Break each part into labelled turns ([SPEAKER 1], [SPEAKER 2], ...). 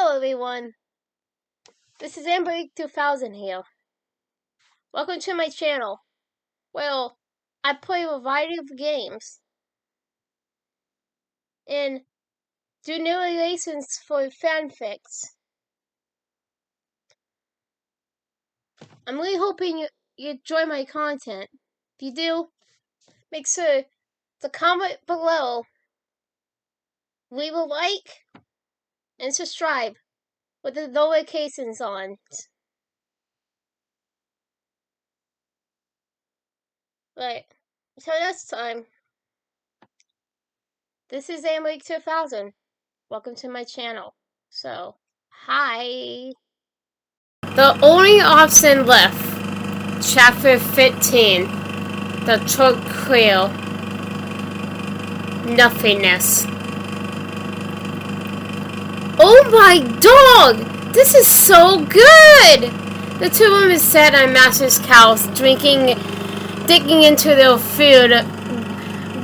[SPEAKER 1] Hello everyone, this is AmberAnkNA here. Welcome to my channel. Well, I play a variety of games and do narrations for fanfics. I'm really hoping you enjoy my content. If you do, make sure to comment below, leave a like, and subscribe with the notifications on. Right, until next time, this is AmberAnkNA. Welcome to my channel. So, hi. The only option left. Chapter 15. The Tourniquet. Nothingness. Oh my dog! This is so good! The two women sat on Master's couch, digging into their food,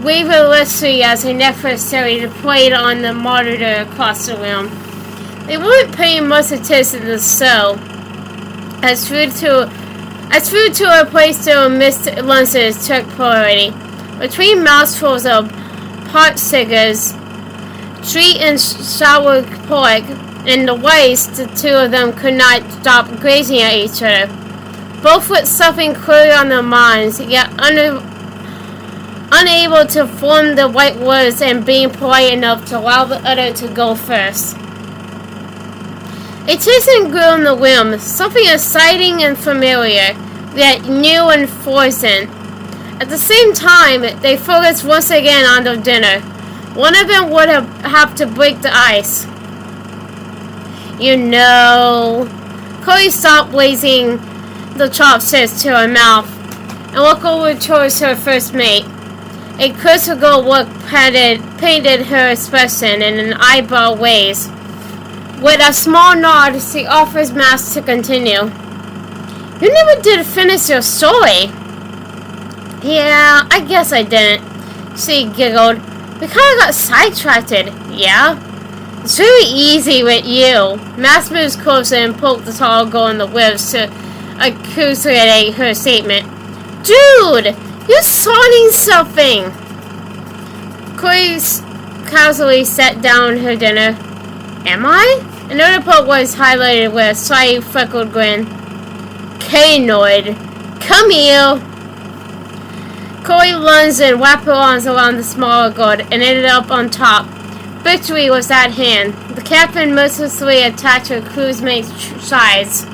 [SPEAKER 1] waverlessly as necessary to play on the monitor across the room. They weren't paying much attention to the show, as food to replace their missed lunches took priority. Between mouthfuls of pot cigars, treat and sour pork, and the waste, the two of them could not stop gazing at each other, both with something clear on their minds, yet unable to form the right words and being polite enough to allow the other to go first. A tasting grew in the room, something exciting and familiar, yet new and foreign. At the same time, they focused once again on their dinner. One of them would have to break the ice. You know... Chloe stopped raising the chopsticks to her mouth and walked over towards her first mate. A critical look painted her expression in an eyebrow raise. With a small nod, she offers Max to continue. You never did finish your story. Yeah, I guess I didn't. She giggled. We kind of got sidetracked. Yeah? It's really easy with you. Max moves closer and poked the tall girl in the ribs to accentuate her statement. Dude! You're starting something! Chloe casually set down her dinner. Am I? Another part was highlighted with a slight freckled grin. Canoid, come here! Chloe lunged and wrapped her arms around the smaller girl and ended up on top. Victory was at hand. The captain mercilessly attacked her cruise mate's sides.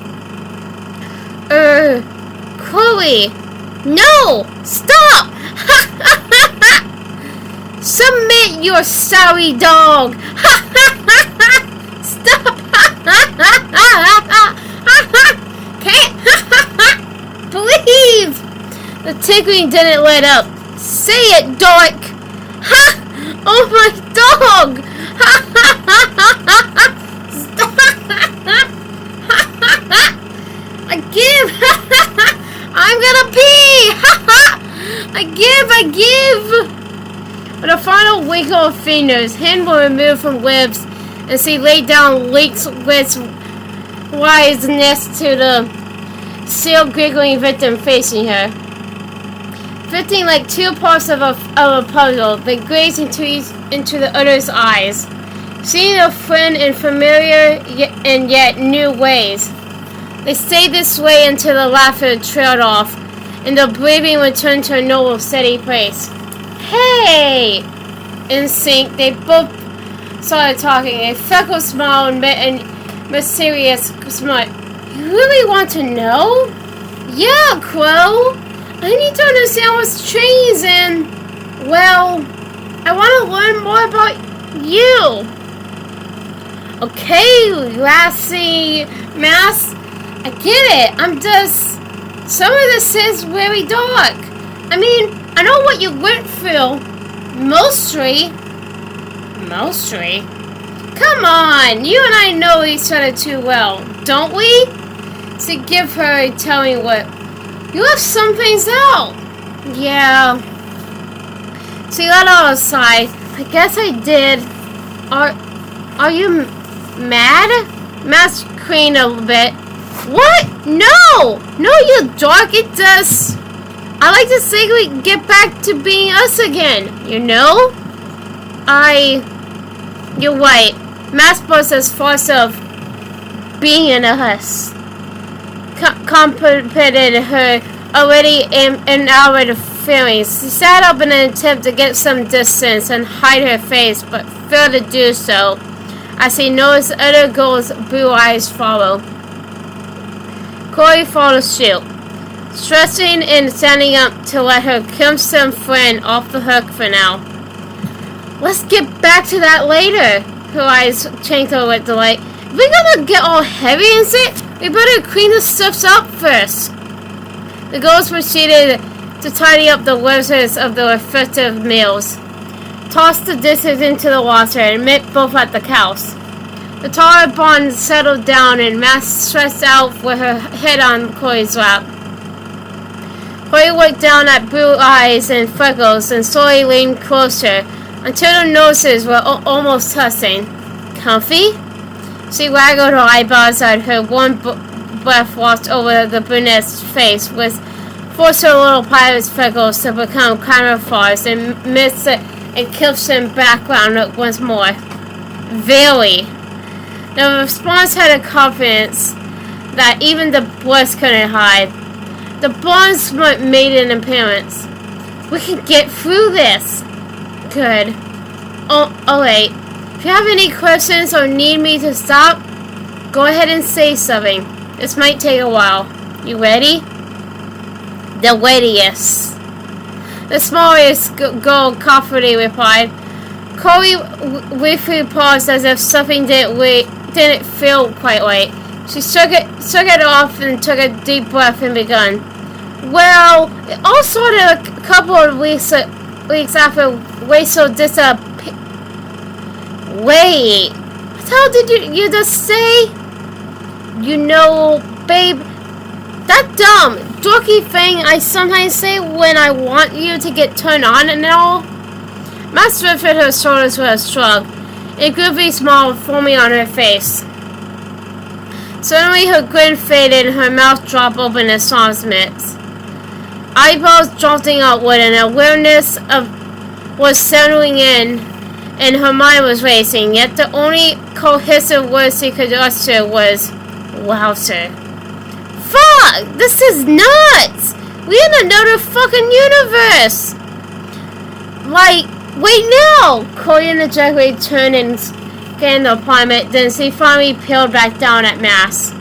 [SPEAKER 1] Chloe! No! Stop! Submit, you sorry dog! Stop! Can't believe! The tickling didn't let up. Say it, dork! Ha! Oh my dog! Stop! I give! I'm gonna pee! I give! With a final wiggle of fingers, hands were removed from lips, and she laid down leaks with wise next to the still giggling victim facing her. Fitting like two parts of a puzzle, they gazed into the other's eyes, seeing a friend in familiar and yet new ways. They stayed this way until the laughter trailed off, and the breathing returned to a normal, steady pace. Hey! In sync, they both started talking. A freckled smile and a mysterious smut. You really want to know? Yeah, Crow! I need to understand what's changed and... Well, I want to learn more about you. Okay, Lassie, Mass, I get it. I'm just... Some of this is very dark. I mean, I know what you went through. Mostly. Come on, you and I know each other too well, don't we? To give her a telling look. You left some things out. Yeah. She let out a sigh. I guess I did. Are you mad? Mask Queen a bit. What? No! No, you dork, it does. I like to think we can get back to being us again, you know? You're right. Mask was as far of being in us. Complimented her already enamored feelings. She sat up in an attempt to get some distance and hide her face, but failed to do so, as he noticed other girls' blue eyes follow. Corey followed suit, stretching and standing up to let her crimson friend off the hook for now. Let's get back to that later. Her eyes twinkled with delight. If we're gonna get all heavy and sit, we better clean the stuff up first. The girls proceeded to tidy up the washes of their respective meals, tossed the dishes into the water, and met both at the couch. The taller blonde settled down and Mask stretched out with her head on Corey's lap. Corey looked down at blue eyes and freckles and slowly leaned closer until their noses were almost touching. Comfy? She waggled her eyebrows at her warm breath washed over the brunette's face, which forced her little pirate's freckles to become camouflaged amidst a crimson background once more. Very. The response had a confidence that even the voice couldn't hide. The blondes made an appearance. We can get through this. Good. Oh wait. If you have any questions or need me to stop, go ahead and say something. This might take a while. You ready? The readiest. The smallest girl confidently replied. Corey briefly paused as if something didn't feel quite right. She shook it off and took a deep breath and begun. Well, it all started a couple of weeks after Rachel disappeared. Wait, what the hell did you just say? You know, babe, that dumb, dorky thing I sometimes say when I want you to get turned on and all. Mask lifted her shoulders with a shrug, a goofy smile forming on her face. Suddenly her grin faded and her mouth dropped open in astonishment. Eyebrows jolting outward and awareness was settling in, and her mind was racing, yet the only cohesive words she could utter was, "Wowzer." Fuck! This is nuts! We're in another fucking universe! Like, wait now! Corey energetically turned and scanned the apartment, then she finally peeled back down at Mask,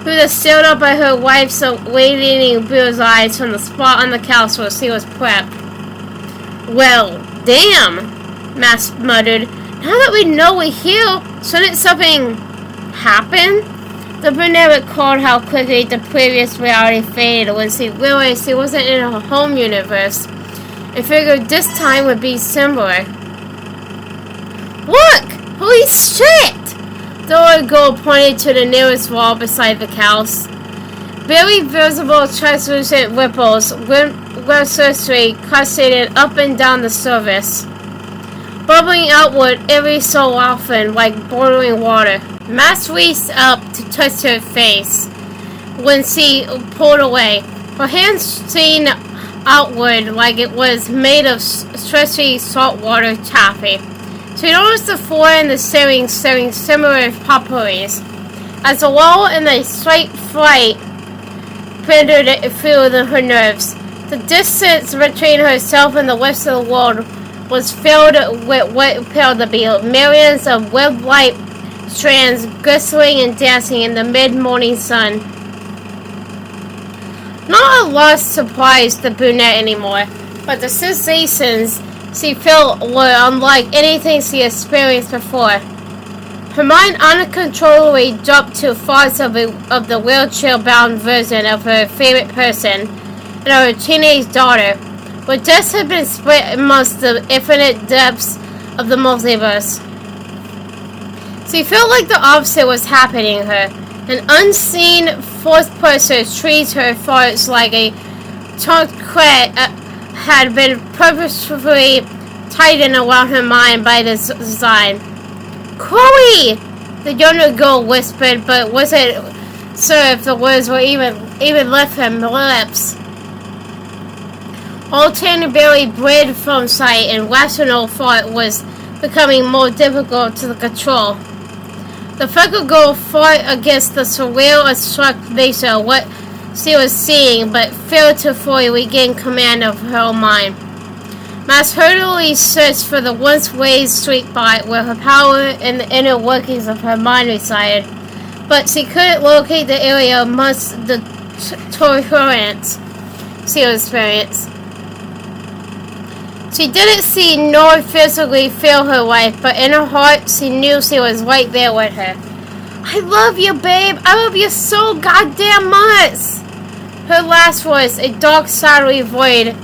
[SPEAKER 1] who just stared up at her wife's waiting blue eyes from the spot on the couch where she was prepped. Well, damn, Mask muttered. Now that we know we're here, shouldn't something happen? The brunette recalled how quickly the previous reality faded when she realized she wasn't in her home universe, and figured this time would be similar. Look! Holy shit! The old girl pointed to the nearest wall beside the couch. Barely visible translucent ripples restlessly cascaded up and down the surface, bubbling outward every so often like boiling water. Mask reached up to touch her face when she pulled away. Her hands seen outward like it was made of stretchy saltwater taffy. She noticed the floor and the ceiling similar potpourris, as the wall and the slight fright penetrated through her nerves. The distance between herself and the rest of the world was filled with what appeared to be millions of web-like strands glistening and dancing in the mid-morning sun. Not a lot surprised the brunette anymore, but the sensations she felt were unlike anything she experienced before. Her mind uncontrollably jumped to thoughts of the wheelchair-bound version of her favorite person and her teenage daughter, who just had been split amongst the infinite depths of the multiverse. She felt like the opposite was happening to her. An unseen fourth person treats her thoughts like a tourniquet had been purposefully tightened around her mind by this design. Chloe! the younger girl whispered, but wasn't sure if the words were even left her lips. Old Canterbury bred from sight, and rational thought was becoming more difficult to control. The freckled girl fought against the surreal and struck nature of what she was seeing, but failed to fully regain command of her own mind. Mass hurriedly searched for the once raised street spot where her power and the inner workings of her mind resided, but she couldn't locate the area amongst the torrents she experienced. She didn't see nor physically feel her wife, but in her heart she knew she was right there with her. "I love you, babe. I love you so goddamn much." Her last words, a dark, shadowy void,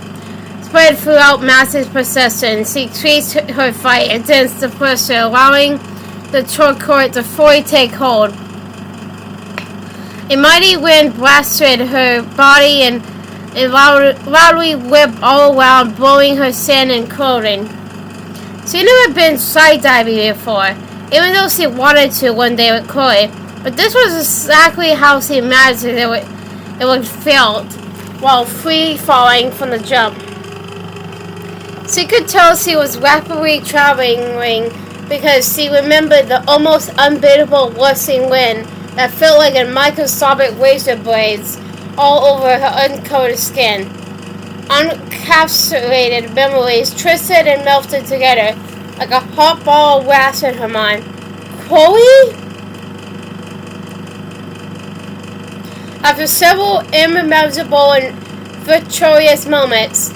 [SPEAKER 1] spread throughout Mass's procession. She increased her fight against the pressure, allowing the Tourniquet to fully take hold. A mighty wind blasted her body and loudly whipped all around, blowing her sand and clothing. She'd never been skydiving before, even though she wanted to one day with Chloe, but this was exactly how she imagined it would feel while free-falling from the jump. She could tell she was rapidly traveling because she remembered the almost unbeatable rushing wind that felt like a microscopic razor blades all over her uncovered skin. Uncapsulated memories twisted and melted together like a hot ball of wax in her mind. Chloe? After several inimaginable and victorious moments,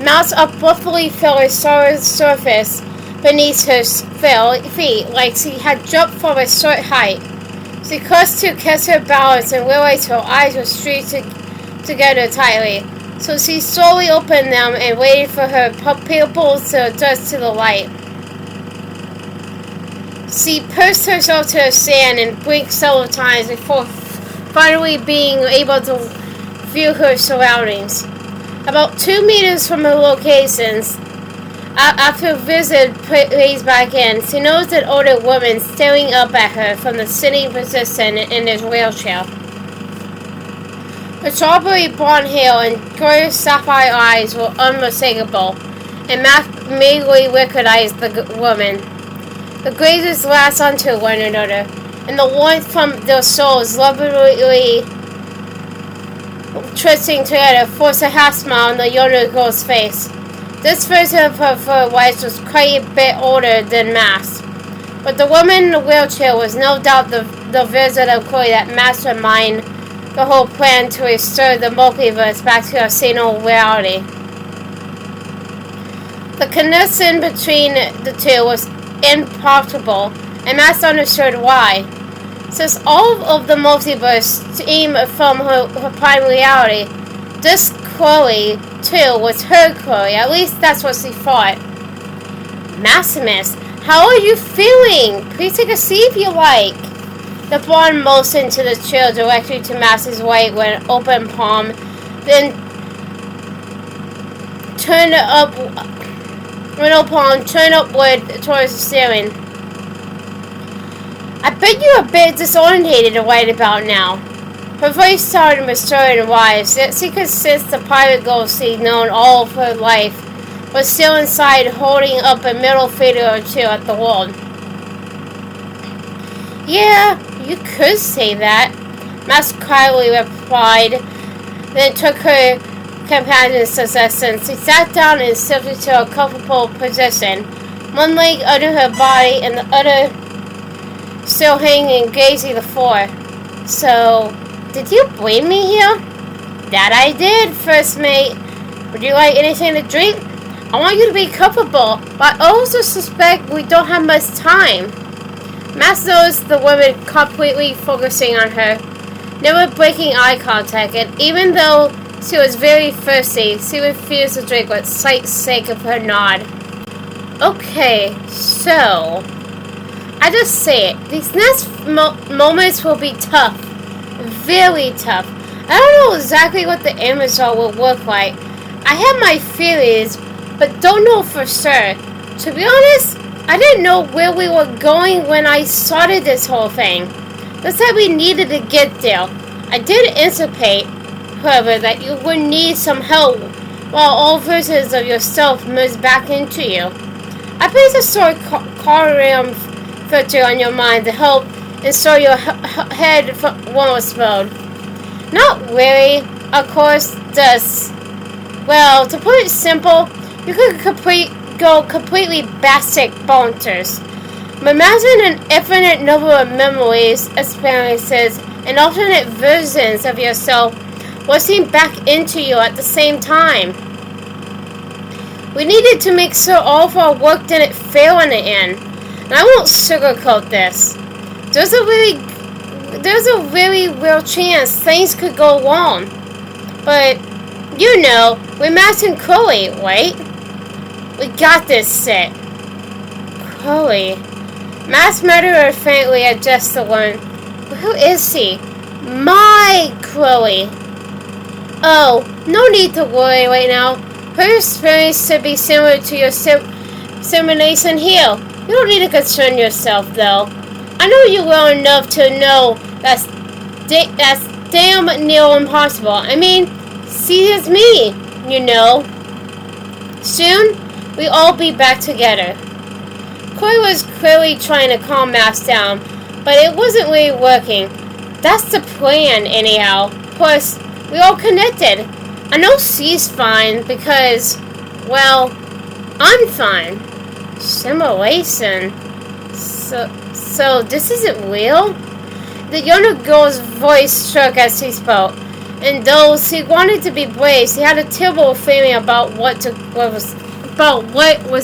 [SPEAKER 1] Mouse abruptly felt a solid surface beneath her feet, like she had jumped from a short height. She clutched to catch her balance and realized her eyes were squeezed together tightly. So she slowly opened them and waited for her pupils to adjust to the light. She pushed herself to the sand and blinked several times before finally being able to view her surroundings. About 2 meters from her locations, after the visit plays back in, she noticed an older woman staring up at her from the sitting position in his wheelchair. Her strawberry blonde hair and glorious sapphire eyes were unmistakable, and Mac immediately recognized the woman. The gazes latched onto one another, and the warmth from their souls lovingly twisting together forced a half smile on the younger girl's face. This version of her wife was quite a bit older than Max, but the woman in the wheelchair was no doubt the visit of Chloe that masterminded the whole plan to restore the multiverse back to a single reality. The connection between the two was impossible, and Max understood why. Since all of the multiverse stemmed from her prime reality, this Chloe, too, was her Chloe. At least that's what she thought. Maximus, how are you feeling? Please take a seat if you like. The blonde motioned to the chair directly to Max's right with an open palm, then turned upward towards the ceiling. I bet you're a bit disorientated right about now. Her voice sounded mature and wise, yet she could sense the private goal she'd known all of her life was still inside, holding up a middle finger or two at the world. Yeah, you could say that, Max quietly replied, then took her companion's suggestion. She sat down and shifted to a comfortable position, one leg under her body and the other still hanging and gazing the floor. So, did you bring me here? That I did, first mate. Would you like anything to drink? I want you to be comfortable, but I also suspect we don't have much time. Max noticed the woman completely focusing on her, never breaking eye contact, and even though she was very thirsty, she refused to drink for sight's sake of her nod. Okay, so I just say it. These next moments will be tough. Very tough. I don't know exactly what the end result will look like. I have my theories, but don't know for sure. To be honest, I didn't know where we were going when I started this whole thing. That's that we needed to get there. I did anticipate, however, that you would need some help while all versions of yourself merge back into you. I placed a sort of corium filter on your mind to help install your head wellness mode. Not really, of course, well, to put it simple, you could go completely basic bonkers. Imagine an infinite number of memories, experiences, and alternate versions of yourself rushing back into you at the same time. We needed to make sure all of our work didn't fail in the end. And I won't sugarcoat this. There's a really real chance things could go wrong. But, you know, we're Matt and Chloe, right? We got this set. Chloe. Matt's murderer faintly adjusts the woman. Who is she? My Chloe. Oh, no need to worry right now. Her experience should be similar to your simulation here. You don't need to concern yourself, though. I know you well enough to know that's damn near impossible. I mean, see as me, you know. Soon, we all be back together. Chloe was clearly trying to calm Max down, but it wasn't really working. That's the plan, anyhow. Plus, we all connected. I know she's fine because, well, I'm fine. Simulation. So this isn't real? The younger girl's voice shook as she spoke, and though she wanted to be brave, she had a terrible feeling about what was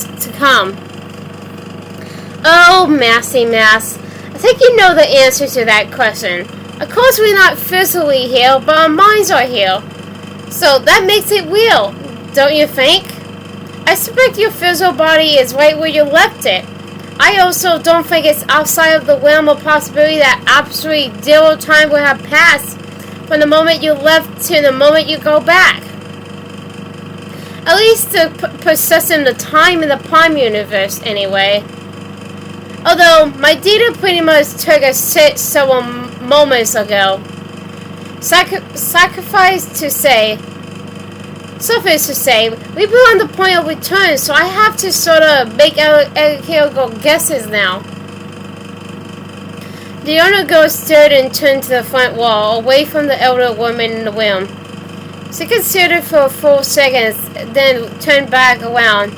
[SPEAKER 1] to come. Oh, Massy Mass, I think you know the answer to that question. Of course we're not physically here, but our minds are here. So that makes it real, don't you think? I suspect your physical body is right where you left it. I also don't think it's outside of the realm of possibility that absolutely zero time will have passed from the moment you left to the moment you go back. At least to processing the time in the Prime Universe, anyway. Although, my data pretty much took a sit several moments ago. Suffice to say, we've been on the point of return, so I have to sort of make analytical guesses now. The younger girl stirred and turned to the front wall, away from the elder woman in the room. She considered for a full second, then turned back around,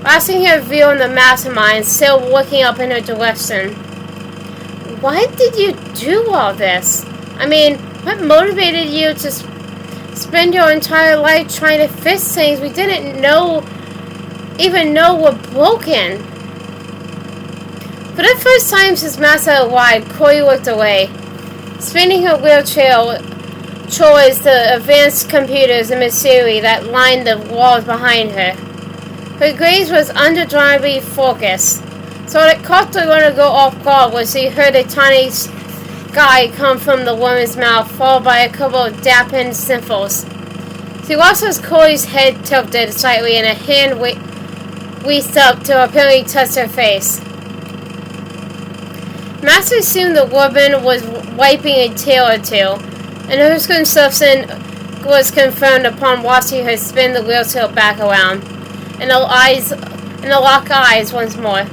[SPEAKER 1] resting her view on the mastermind, still looking up in her direction. Why did you do all this? I mean, what motivated you to spend your entire life trying to fix things we didn't even know were broken? For the first time since Massa arrived, Chloe looked away, spinning her wheelchair towards the advanced computers and machinery that lined the walls behind her. Her gaze was undeniably focused, so it caught the runner go off guard when she heard a tiny guy come from the woman's mouth, followed by a couple of dapping sniffles. She watched as Chloe's head tilted slightly and a hand reached up to apparently touch her face. Master assumed the woman was wiping a tear or two, and her consumption was confirmed upon watching her spin the wheelchair back around, and lock eyes once more.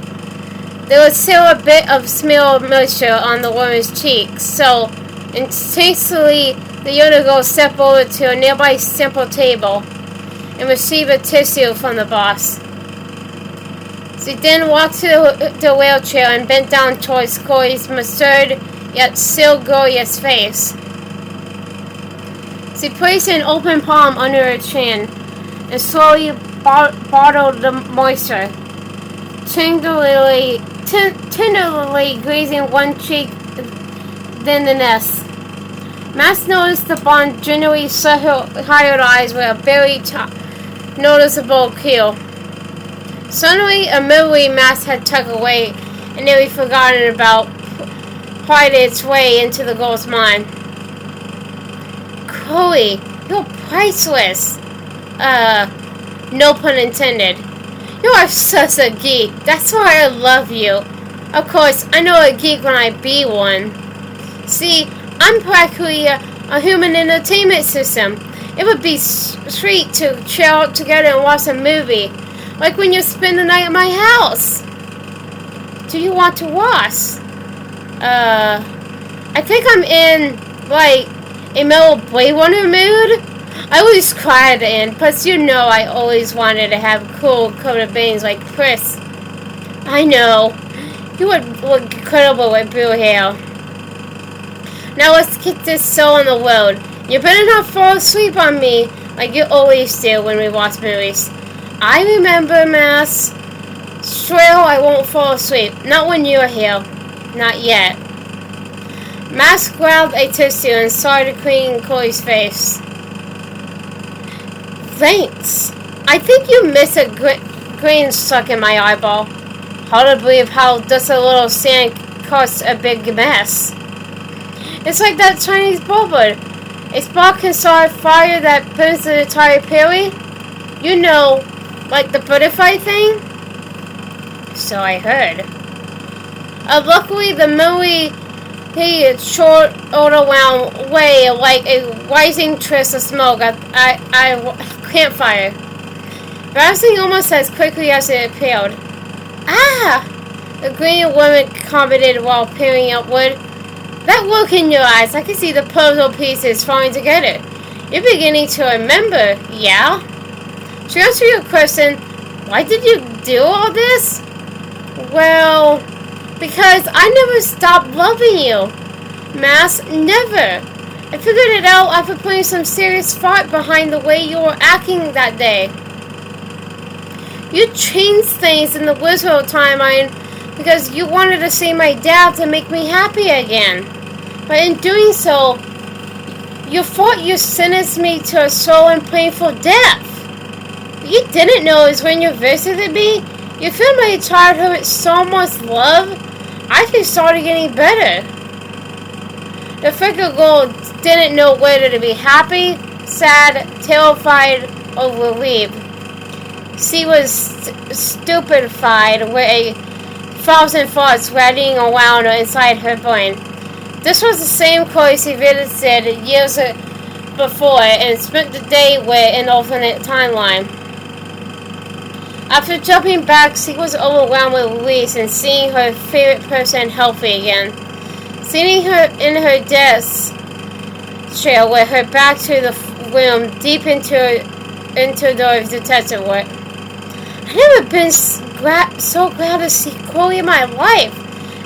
[SPEAKER 1] There was still a bit of smear of moisture on the woman's cheek, so instinctively the younger girl stepped over to a nearby simple table and received a tissue from the boss. She then walked to the wheelchair and bent down towards Chloe's matured yet still glorious face. She placed an open palm under her chin and slowly bottled the moisture, tenderly grazing one cheek, then the next. Max noticed the bond generally shut her tired eyes with a very noticeable keel. Suddenly, a memory Max had tucked away and nearly forgotten about pried its way into the girl's mind. Chloe, you're priceless. No pun intended. You are such a geek. That's why I love you. Of course, I know a geek when I be one. See, I'm practically a human entertainment system. It would be sweet to chill out together and watch a movie. Like when you spend the night at my house. Do you want to watch? I think I'm in, like, a Mellow Blade Runner mood. I always cry at the end, plus you know I always wanted to have cool coated bangs like Chris. I know. You would look incredible with blue hair. Now let's get this show on the road. You better not fall asleep on me like you always do when we watch movies. I remember, Mass. Swear I won't fall asleep. Not when you're here. Not yet. Mass grabbed a tissue and started cleaning Chloe's face. Thanks. I think you missed a grain stuck in my eyeball. Hard to believe how just a little sand caused a big mess. It's like that Chinese bullet. A spark can start a fire that burns the entire prairie. You know, like the butterfly thing? So I heard. Luckily, the movie he short all around way like a rising twist of smoke at campfire, rising almost as quickly as it appeared. Ah! The green woman commented while peering upward. That look in your eyes, I can see the puzzle pieces falling together. You're beginning to remember, yeah? To answer your question, why did you do all this? Well, because I never stopped loving you. Mass, never. I figured it out after putting some serious thought behind the way you were acting that day. You changed things in the Wizard timeline because you wanted to see my dad to make me happy again. But in doing so, you thought you sentenced me to a slow and painful death. What you didn't know is when you visited me, you filled my childhood with so much love, I actually started getting better. The figure girl didn't know whether to be happy, sad, terrified, or relieved. She was stupefied with a thousand thoughts rattling around inside her brain. This was the same Chloe she visited years before and spent the day with an alternate timeline. After jumping back, she was overwhelmed with relief and seeing her favorite person healthy again. Sitting her in her desk chair with her back to the room deep into the detective work. I've never been so glad to see Chloe in my life.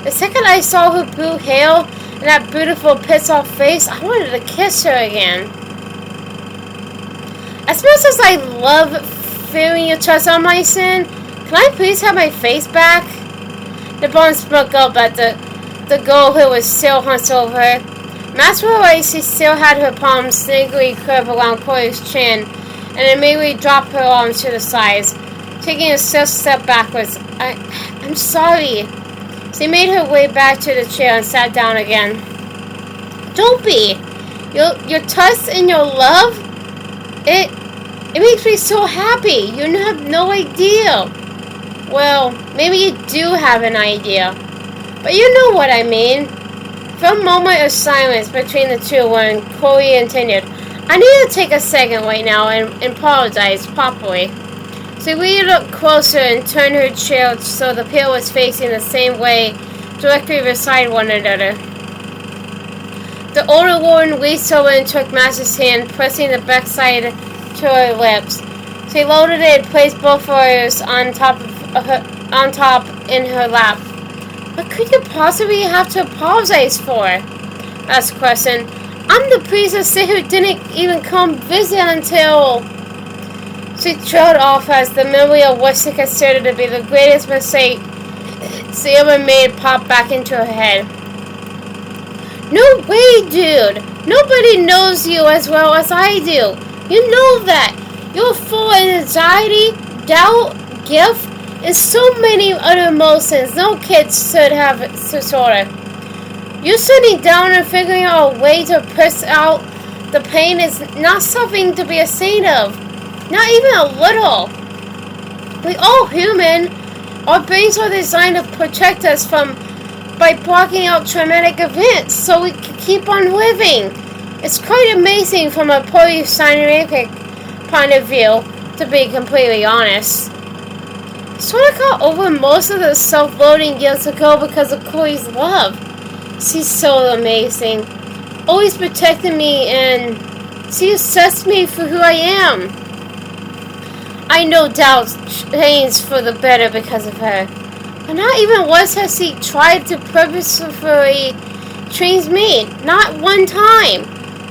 [SPEAKER 1] The second I saw her blue hair and that beautiful pissed-off face, I wanted to kiss her again. As much as I love feeling your trust on my sin, can I please have my face back? The bone spoke up at the girl who was still hunched over her. Mass realized she still had her palms snugly curved around Chloe's chin, and immediately dropped her arms to the sides, taking a step backwards. I'm sorry. She made her way back to the chair and sat down again. Don't be. Your touch and your love, it makes me so happy. You have no idea. Well, maybe you do have an idea. But you know what I mean. For a moment of silence between the two when Chloe continued, I need to take a second right now and apologize properly. So we looked closer and turned her chair so the pair was facing the same way, directly beside one another. The older woman reached over and took Mass's hand, pressing the backside to her lips. She loaded it and placed both hers on top in her lap. What could you possibly have to apologize for? Asked Crescent. I'm the priestess who didn't even come visit until... She trailed off as the memory of what she considered to be the greatest mistake she ever made popped back into her head. No way, dude! Nobody knows you as well as I do. You know that. You're full of anxiety, doubt, guilt, and so many other emotions no kids should have disorder. You sitting down and figuring out a way to push out the pain is not something to be ashamed of. Not even a little. We all human. Our brains are designed to protect us by blocking out traumatic events so we can keep on living. It's quite amazing from a purely scientific point of view, to be completely honest. Sort of got over most of the self-loathing years ago because of Chloe's love. She's so amazing. Always protecting me, and she accepts me for who I am. I no doubt changed for the better because of her. But not even once has she tried to purposefully change me. Not one time.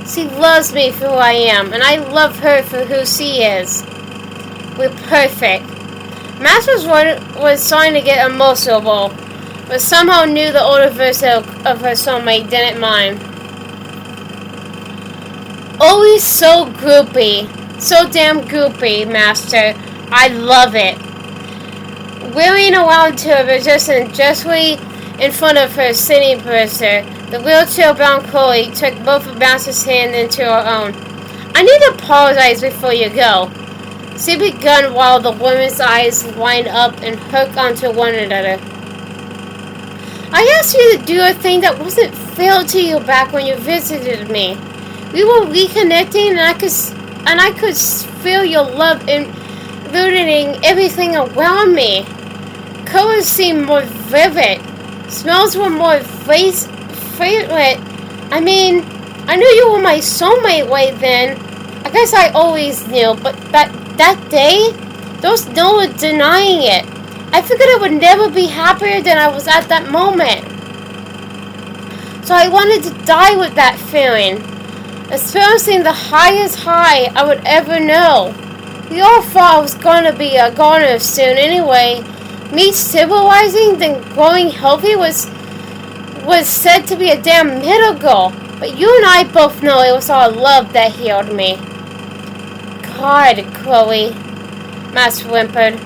[SPEAKER 1] She loves me for who I am, and I love her for who she is. We're perfect. Max was starting to get emotional, but somehow knew the older version of her soulmate didn't mind. Always so groupie. So damn groupie, Master. I love it. Wheeling around to a position justly in front of her sitting purser, the wheelchair-bound Chloe took both of Master's hands into her own. I need to apologize before you go. She began while the woman's eyes lined up and hooked onto one another. I asked you to do a thing that wasn't fair to you back when you visited me. We were reconnecting, and I could feel your love enveloping everything around me. Colors seemed more vivid. Smells were more fragrant. I mean, I knew you were my soulmate way then. I guess I always knew, but that day, there was no denying it. I figured I would never be happier than I was at that moment. So I wanted to die with that feeling. Experiencing the highest high I would ever know. We all thought I was going to be a goner soon anyway. Me civilizing, then growing healthy was said to be a damn miracle. But you and I both know it was our love that healed me. God, Chloe, Max whimpered.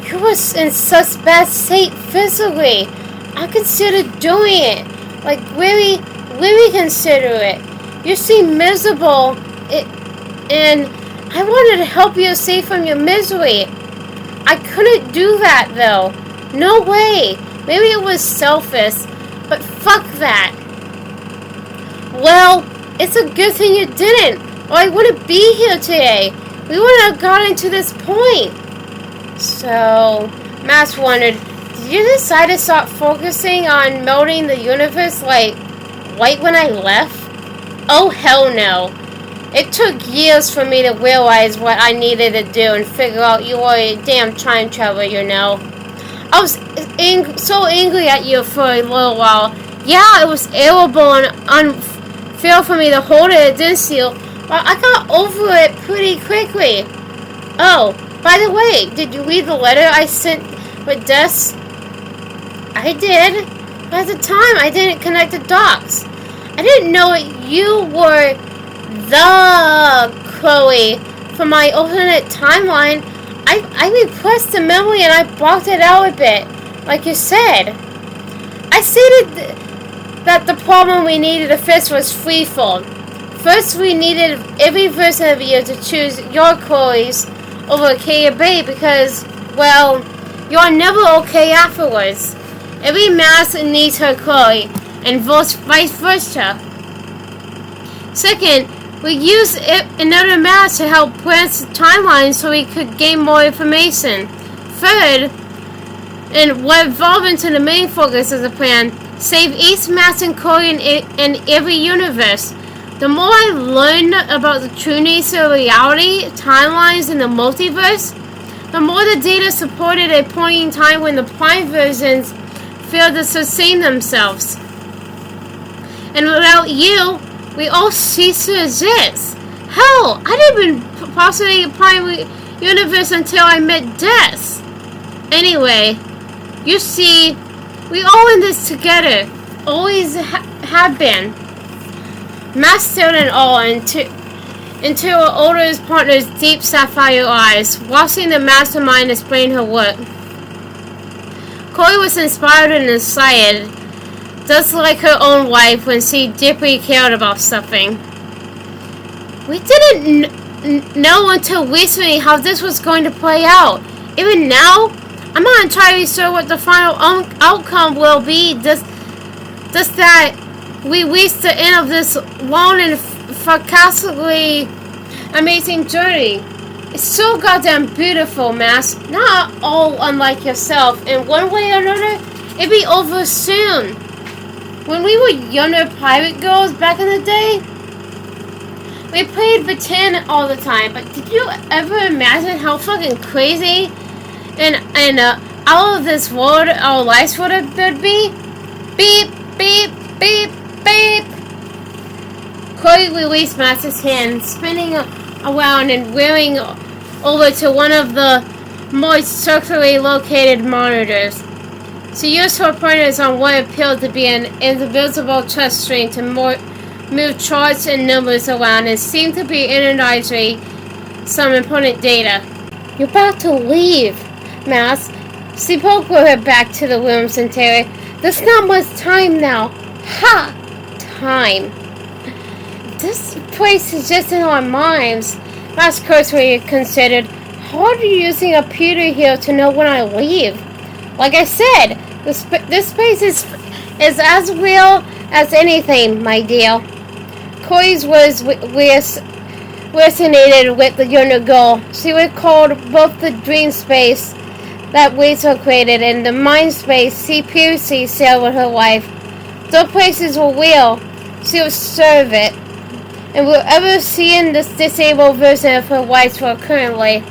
[SPEAKER 1] You was in such bad state physically. I considered doing it. Like, really consider it. You seem miserable, and I wanted to help you escape from your misery. I couldn't do that, though. No way. Maybe it was selfish, but fuck that. Well, it's a good thing you didn't, or I wouldn't be here today. We wouldn't have gotten to this point. So, Max wondered, did you decide to start focusing on melting the universe like right when I left? Oh, hell no. It took years for me to realize what I needed to do and figure out you were a damn time traveler, you know. I was so angry at you for a little while. Yeah, it was terrible and unfair for me to hold it against you, but I got over it pretty quickly. Oh, by the way, did you read the letter I sent with Des? I did. But at the time, I didn't connect the dots. I didn't know you were the Chloe from my alternate timeline. I repressed the memory and I blocked it out a bit, like you said. I stated that the problem we needed to fix was threefold. First, we needed every version of you to choose your Chloe's over Kay or Bay because, well, you're never okay afterwards. Every mask needs her Chloe, and vice versa. Second, we used another mask to help branch the timeline so we could gain more information. Third, and what evolved into the main focus of the plan, save each mask and Chloe in every universe. The more I learned about the true nature of reality, timelines, and the multiverse, the more the data supported a point in time when the prime versions failed to sustain themselves. And without you, we all cease to exist. Hell, I didn't even postulate a prime universe until I met Des. Anyway, you see, we all in this together. Always have been. Max stared in awe into her older partner's deep sapphire eyes, watching the mastermind explain her work. Chloe was inspired and excited, just like her own wife when she deeply cared about something. We didn't know until recently how this was going to play out. Even now, I'm not entirely sure what the final outcome will be. Just that we reached the end of this long and fantastically amazing journey. It's so goddamn beautiful, Mask. Not all unlike yourself. In one way or another, it'd be over soon. When we were younger pirate girls back in the day, we played pretend all the time. But did you ever imagine how fucking crazy and out of this world our lives would be? Beep, beep, beep, beep. Chloe released Master's hand, spinning around and wearing over to one of the more centrally located monitors. She used her pointers on what appeared to be an invisible touchscreen to move charts and numbers around and seemed to be energizing some important data. You're about to leave, Mask. She poked her back to the room's interior. There's not much time now. Ha! Time. This place is just in our minds. Mask cursory considered. How are you using a computer here to know when I leave? Like I said, this space is as real as anything, my dear. Chloe's words resonated with the younger girl. She recalled both the dream space that Rachel created and the mind space she previously shared with her wife. Those places were real. She observed it. And wherever she and this disabled version of her wife were currently.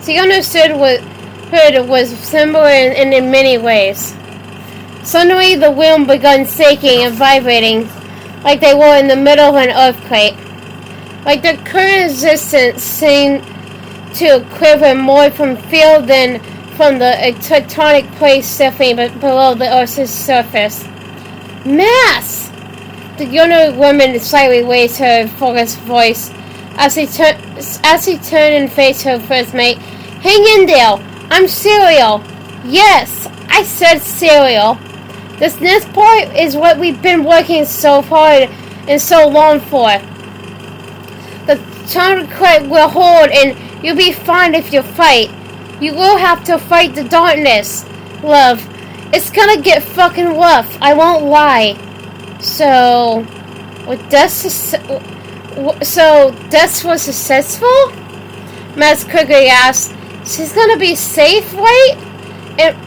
[SPEAKER 1] She understood what her was similar in many ways. Suddenly the room began shaking and vibrating like they were in the middle of an earthquake. Like the current existence seemed to quiver more from fear than from the tectonic plates shifting below the Earth's surface. Mass! The younger woman slightly raised her focused voice as she turned and faced her first mate. Hang in there! I'm Serial! Yes, I said Serial. This next part is what we've been working so hard and so long for. The Tourniquet will hold and you'll be fine if you fight. You will have to fight the darkness, love. It's gonna get fucking rough, I won't lie. So Death was successful? Matt quickly asked. She's gonna be safe, right?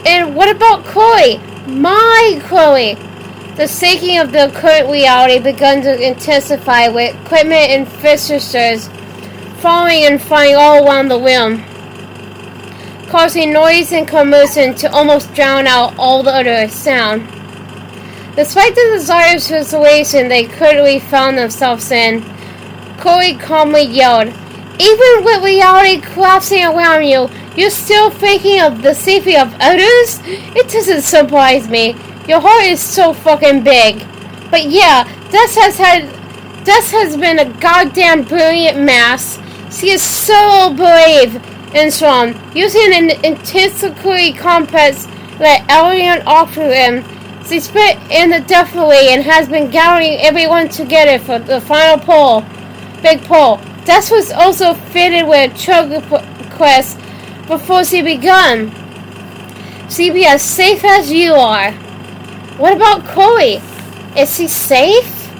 [SPEAKER 1] And what about Chloe? My Chloe! The shaking of the current reality began to intensify with equipment and fixtures falling and flying all around the room, causing noise and commotion to almost drown out all the other sound. Despite the desired situation they currently found themselves in, Chloe calmly yelled, "Even with reality collapsing around you, you're still thinking of the safety of others? It doesn't surprise me. Your heart is so fucking big. But yeah, Des has been a goddamn brilliant Mass. She is so brave and strong, using an intensely complex alien algorithm. She spit indefinitely and has been gathering everyone together for the final big pull. Des was also fitted with a chug quest before she begun. She'd be as safe as you are. What about Chloe? Is she safe?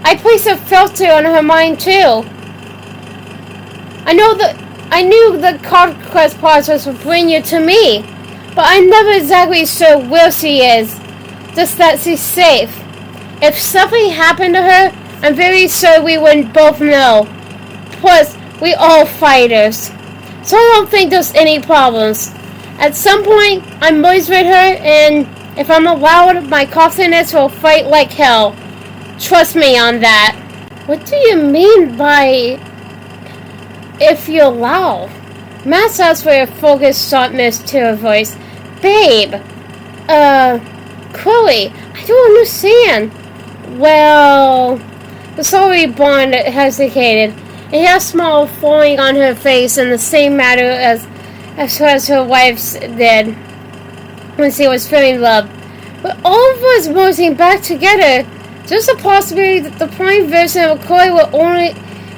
[SPEAKER 1] I placed a filter on her mind too. I knew the conquest process would bring you to me, but I'm never exactly sure where she is. Just that she's safe. If something happened to her, I'm very sure we would both know. Plus, we all fighters. So I don't think there's any problems. At some point, I merge with her, and if I'm allowed, my confidence will fight like hell. Trust me on that. What do you mean by if you allow? Matt asked with a focused sharpness to her voice. Babe, Chloe, I don't understand. Well, the sorry blonde hesitated, a hair smile falling on her face in the same manner as her wife's did when she was feeling love. But all of us merging back together, there's a possibility that the prime version of Chloe will only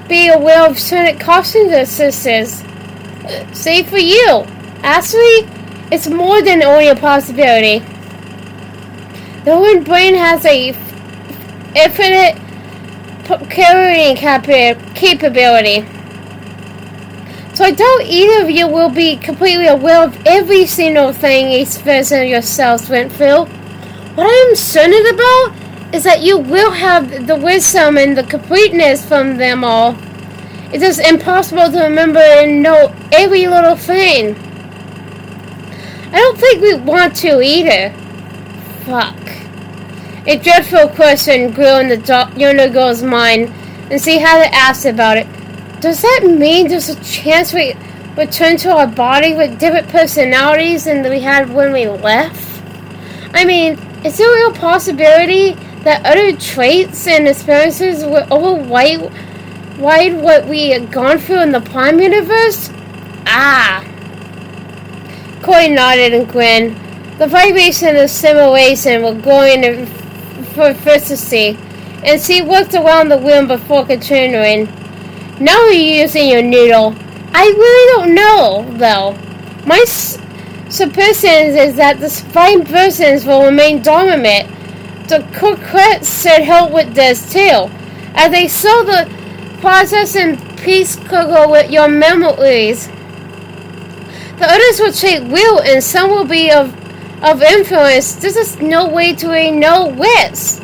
[SPEAKER 1] be aware of certain costumes and sisters. Save for you. Actually, it's more than only a possibility. The human brain has a infinite carrying capability. So I doubt either of you will be completely aware of every single thing each person of yourselves went through. What I am certain about is that you will have the wisdom and the completeness from them all. It is impossible to remember and know every little thing. I don't think we want to either. Fuck. A dreadful question grew in the younger girl's mind, and she had to ask about it. Does that mean there's a chance we return to our body with different personalities than we had when we left? I mean, is there a real possibility that other traits and experiences will override what we had gone through in the Prime Universe? Ah. Corey nodded and grinned. The vibration of simulation was growing for efficiency, and she looked around the room before continuing. Now you're using your noodle. I really don't know, though. My suspicion is that the spine versions will remain dormant. The Tourniquet should help with this, too, as they saw the process and piece cover with your memories. The others will take real, and some will be of influence. There is no way to really know which.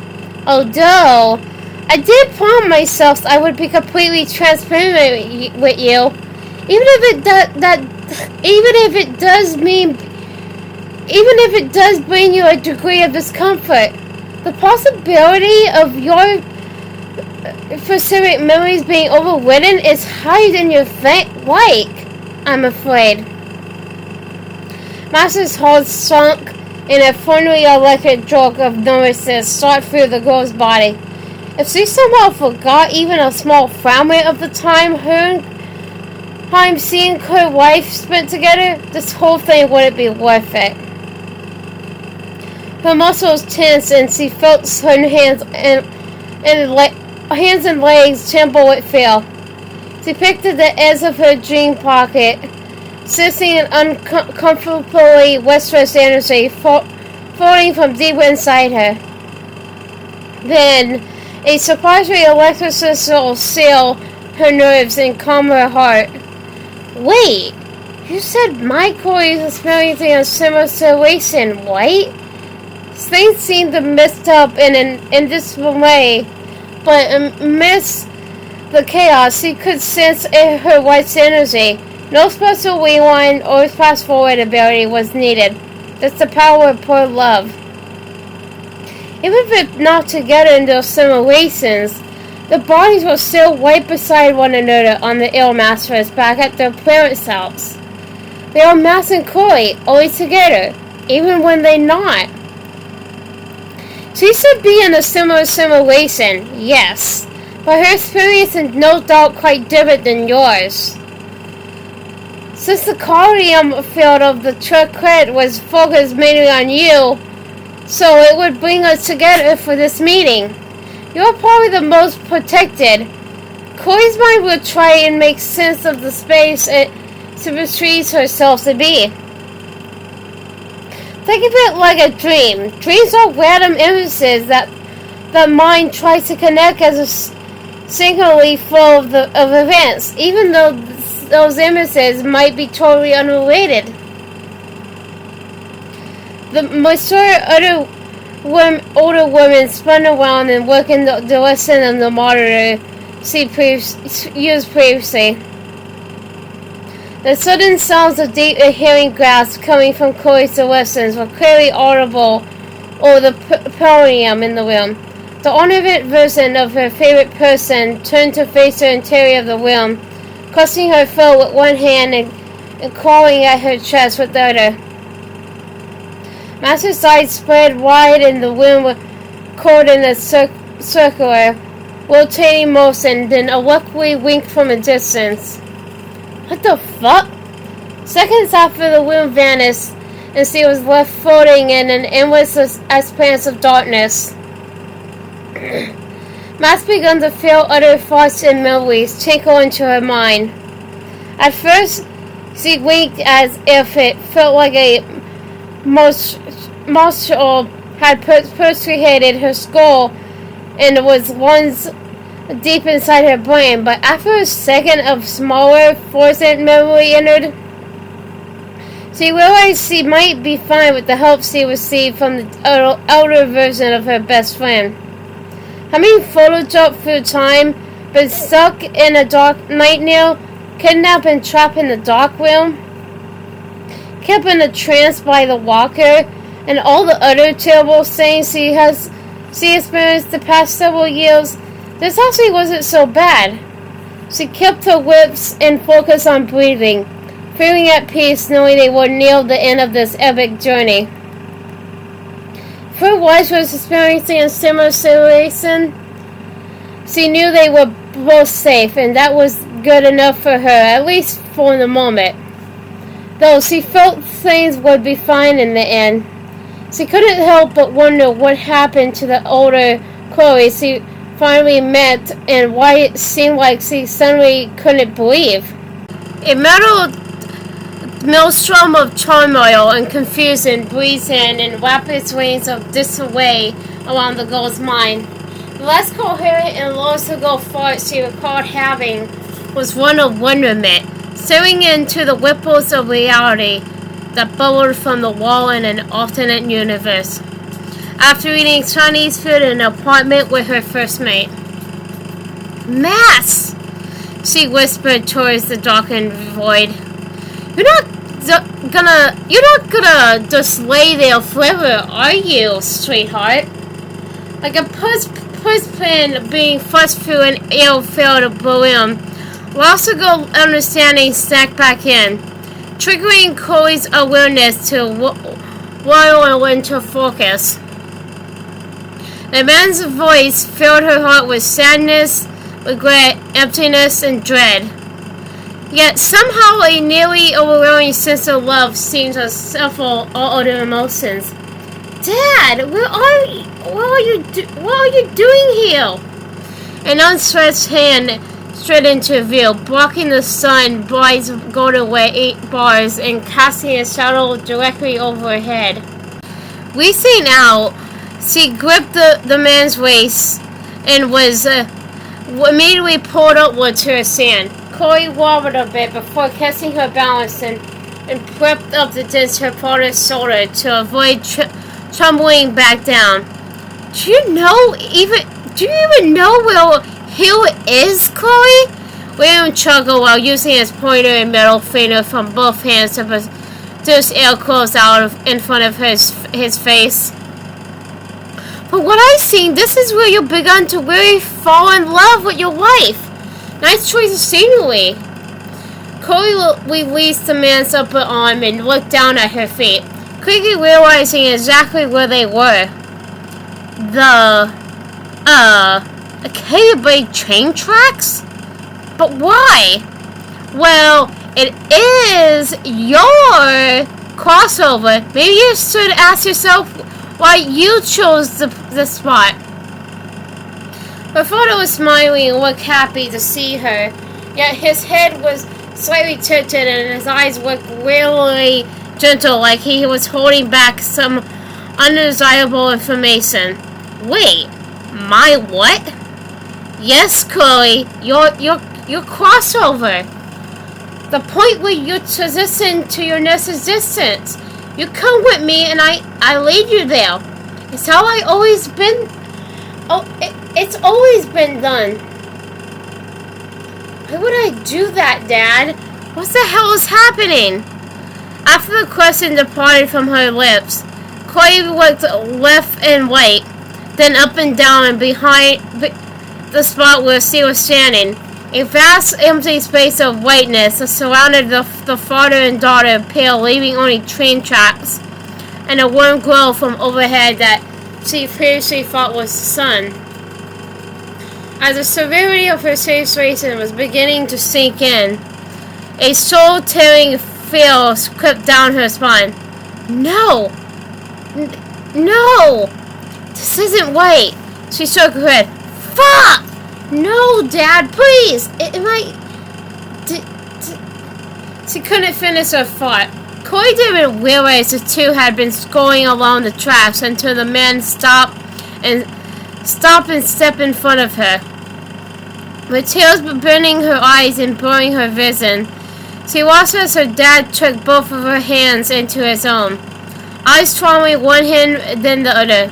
[SPEAKER 1] Although, I did promise myself I would be completely transparent with you, even if it does bring you a degree of discomfort. The possibility of your specific memories being overridden is higher than you like, I'm afraid. Master's heart sunk, and a thorny electric jolt of nervousness shot through the girl's body. If she somehow forgot even a small fragment of the time she and her wife spent together, this whole thing wouldn't be worth it. Her muscles tensed, and she felt her hands and legs tremble with fear. She picked at the edge of her jean pocket, sensing an uncomfortably restless energy floating from deep inside her. Then, a surprisingly electricity will seal her nerves and calm her heart. Wait, you said Michael is experiencing a similar situation, right? Things seemed to messed up in this way, but amidst the chaos, she could sense her wife's energy. No special rewind or fast forward ability was needed. That's the power of pure love. Even if not together in those simulations, the bodies were still right beside one another on the ill masters back at their parents' house. They are Max and Corey, always together, even when they're not. She should be in a similar simulation, yes, but her experience is no doubt quite different than yours. Since the quality field of the Tourniquet was focused mainly on you, so it would bring us together for this meeting. You're probably the most protected. Corey's mind will try and make sense of the space she perceives herself to be. Think of it like a dream. Dreams are random images that the mind tries to connect as a singularly flow of events, even though those images might be totally unrelated. The mature older women spun around and worked in the direction of the monitor she used previously. The sudden sounds of deep hearing grasp coming from Corey's directions were clearly audible over the podium in the room. The ornament version of her favorite person turned to face the interior of the room, clutching her throat with one hand and clawing at her chest with the other. Master's eyes spread wide and the room was caught in a circular, rotating motion, then abruptly winked from a distance. What the fuck? Seconds after the room vanished, and she was left floating in an endless expanse of darkness. Max began to feel other thoughts and memories tinkle into her mind. At first, She winked as if it felt like a monster had persuaded her skull and was once deep inside her brain, but after a second of smaller, forced memory entered, she realized she might be fine with the help she received from the elder version of her best friend. Having photoshopped through time, been stuck in a dark nightmare, kidnapped and trapped in the dark room, kept in a trance by the walker, and all the other terrible things she experienced the past several years, this actually wasn't so bad. She kept her wits and focused on breathing, feeling at peace knowing they were near the end of this epic journey. Her wife was experiencing a similar situation. She knew they were both safe, and that was good enough for her, at least for the moment. Though she felt things would be fine in the end. She couldn't help but wonder what happened to the older Chloe she finally met and why it seemed like she suddenly couldn't believe. A maelstrom of turmoil and confusion breathed in rapid waves of disarray around the girl's mind. The last coherent and logical thought she recalled having was one of wonderment, staring into the ripples of reality that bubbled from the wall in an alternate universe. After eating Chinese food in an apartment with her first mate. "Mass!" she whispered towards the darkened void. You're not gonna just lay there forever, are you, sweetheart?" Like a pushpin being thrust through an air-filled balloon, logical understanding snapped back in, triggering Chloe's awareness to whirl into focus. The man's voice filled her heart with sadness, regret, emptiness, and dread. Yet somehow a nearly overwhelming sense of love seemed to stifle all other emotions. "Dad, what are you doing here?" An outstretched hand straight into view, blocking the sun, bright golden bars, and casting a shadow directly over her head. Reaching out, she gripped the man's waist and was immediately pulled upward to her sand. Chloe wobbled a bit before catching her balance and prepped up against her father's shoulder to avoid tumbling back down. Do you even know where Hill is, Chloe? William chuckled while using his pointer and middle finger from both hands to push air close out in front of his face. "From what I've seen, this is where you've begun to really fall in love with your wife. Nice choice of scenery." Chloe released the man's upper arm and looked down at her feet, quickly realizing exactly where they were. The K-Bay train tracks? But why? Well, it is your crossover. Maybe you should ask yourself why you chose the spot. Her father was smiling and looked happy to see her, yet his head was slightly tilted and his eyes looked really gentle, like he was holding back some undesirable information. "Wait, my what?" "Yes, Chloe, your crossover. The point where you transition to your next existence. You come with me and I lead you there. It's how I always been. Oh, it's always been done." "Why would I do that, Dad? What the hell is happening?" After the question departed from her lips, Chloe looked left and right, then up and down and behind the spot where she was standing. A vast empty space of whiteness surrounded the father and daughter pair, leaving only train tracks and a warm glow from overhead that she previously thought was the sun. As the severity of her situation was beginning to sink in, a soul-tearing fear crept down her spine. No! No! This isn't right. She shook her head. Fuck! No, Dad, please! She couldn't finish her thought. Corey didn't realize the two had been going along the tracks until the man stopped and stepped in front of her. With tears burning her eyes and blurring her vision, she watched as her dad took both of her hands into his own, eyes following one hand then the other.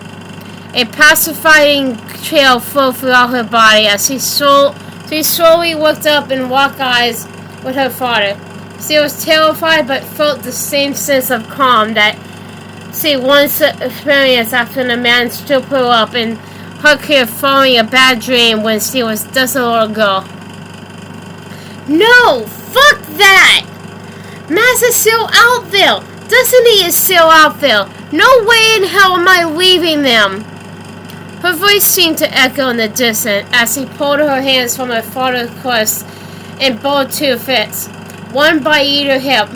[SPEAKER 1] A pacifying chill flowed throughout her body as she slowly looked up and locked eyes with her father. She was terrified but felt the same sense of calm that she once experienced after the man stood her up and hugged her following a bad dream when she was just a little girl. No! Fuck that! Mass is still out there! Destiny is still out there! No way in hell am I leaving them! Her voice seemed to echo in the distance as she pulled her hands from her father's clothes and bowed two fists, one by either hip.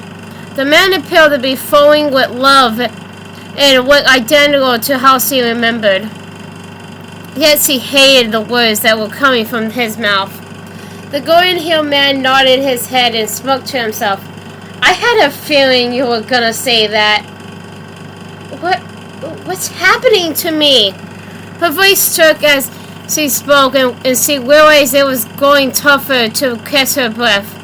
[SPEAKER 1] The man appeared to be flowing with love and was identical to how she remembered. Yet she hated the words that were coming from his mouth. The golden-haired man nodded his head and smoked to himself. I had a feeling you were gonna say that. What's happening to me? Her voice shook as she spoke and she realized it was going tougher to catch her breath.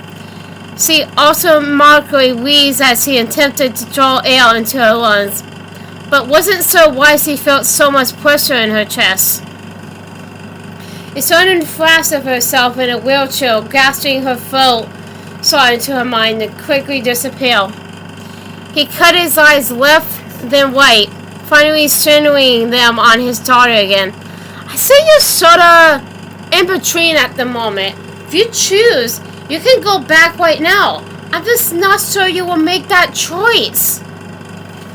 [SPEAKER 1] She automatically wheezed as she attempted to draw air into her lungs, but wasn't sure why she felt so much pressure in her chest. A sudden flash of herself in a wheelchair, gasping her throat, saw into her mind and quickly disappeared. He cut his eyes left, then right, finally centering them on his daughter again. I see you're sorta in between at the moment. If you choose, you can go back right now. I'm just not sure you will make that choice.